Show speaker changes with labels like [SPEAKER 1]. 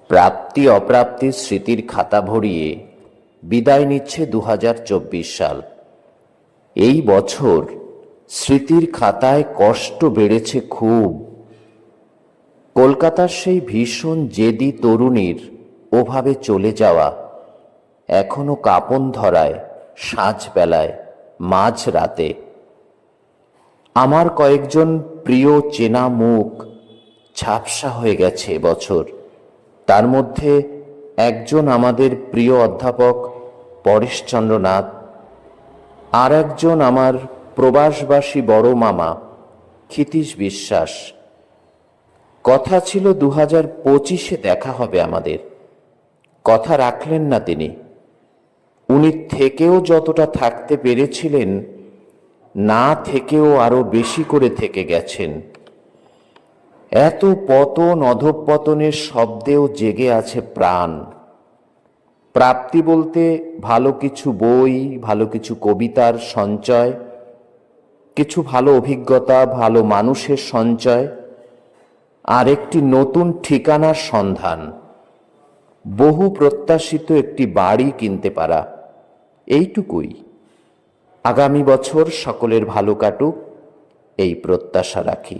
[SPEAKER 1] প্রাপ্তি অপ্রাপ্তির স্মৃতির খাতা ভরিয়ে বিদায় নিচ্ছে 2024 সাল। এই বছর স্মৃতির খাতায় কষ্ট বেড়েছে খুব। কলকাতার সেই ভীষণ জেদি তরুণীর ওভাবে চলে যাওয়া এখনো কাঁপন ধরায় সাঁঝবেলায় মাঝ রাতে। আমার কয়েকজন প্রিয় চেনা মুখ ঝাপসা হয়ে গেছে এবছর। তার মধ্যে একজন আমাদের প্রিয় অধ্যাপক পরেশচন্দ্র নাথ, আর একজন আমার প্রবাসবাসী বড় মামা ক্ষিতীশ বিশ্বাস। কথা ছিল 2025-এ দেখা হবে আমাদের। কথা রাখলেন না তিনি। উনি থেকেও যতটা থাকতে পেরেছিলেন, না থেকেও আরো বেশি করে থেকে গেছেন। এত পতন অধঃপতনের শব্দেও জেগে আছে প্রাণ। প্রাপ্তি বলতে ভালো কিছু বই, ভালো কিছু কবিতার সঞ্চয়, কিছু ভালো অভিজ্ঞতা, ভালো মানুষের সঞ্চয়, আর একটি নতুন ঠিকানার সন্ধান, বহু প্রত্যাশিত একটি বাড়ি কিনতে পারা, এইটুকুই। আগামী বছর সকলের ভালো কাটুক এই প্রত্যাশা রাখি।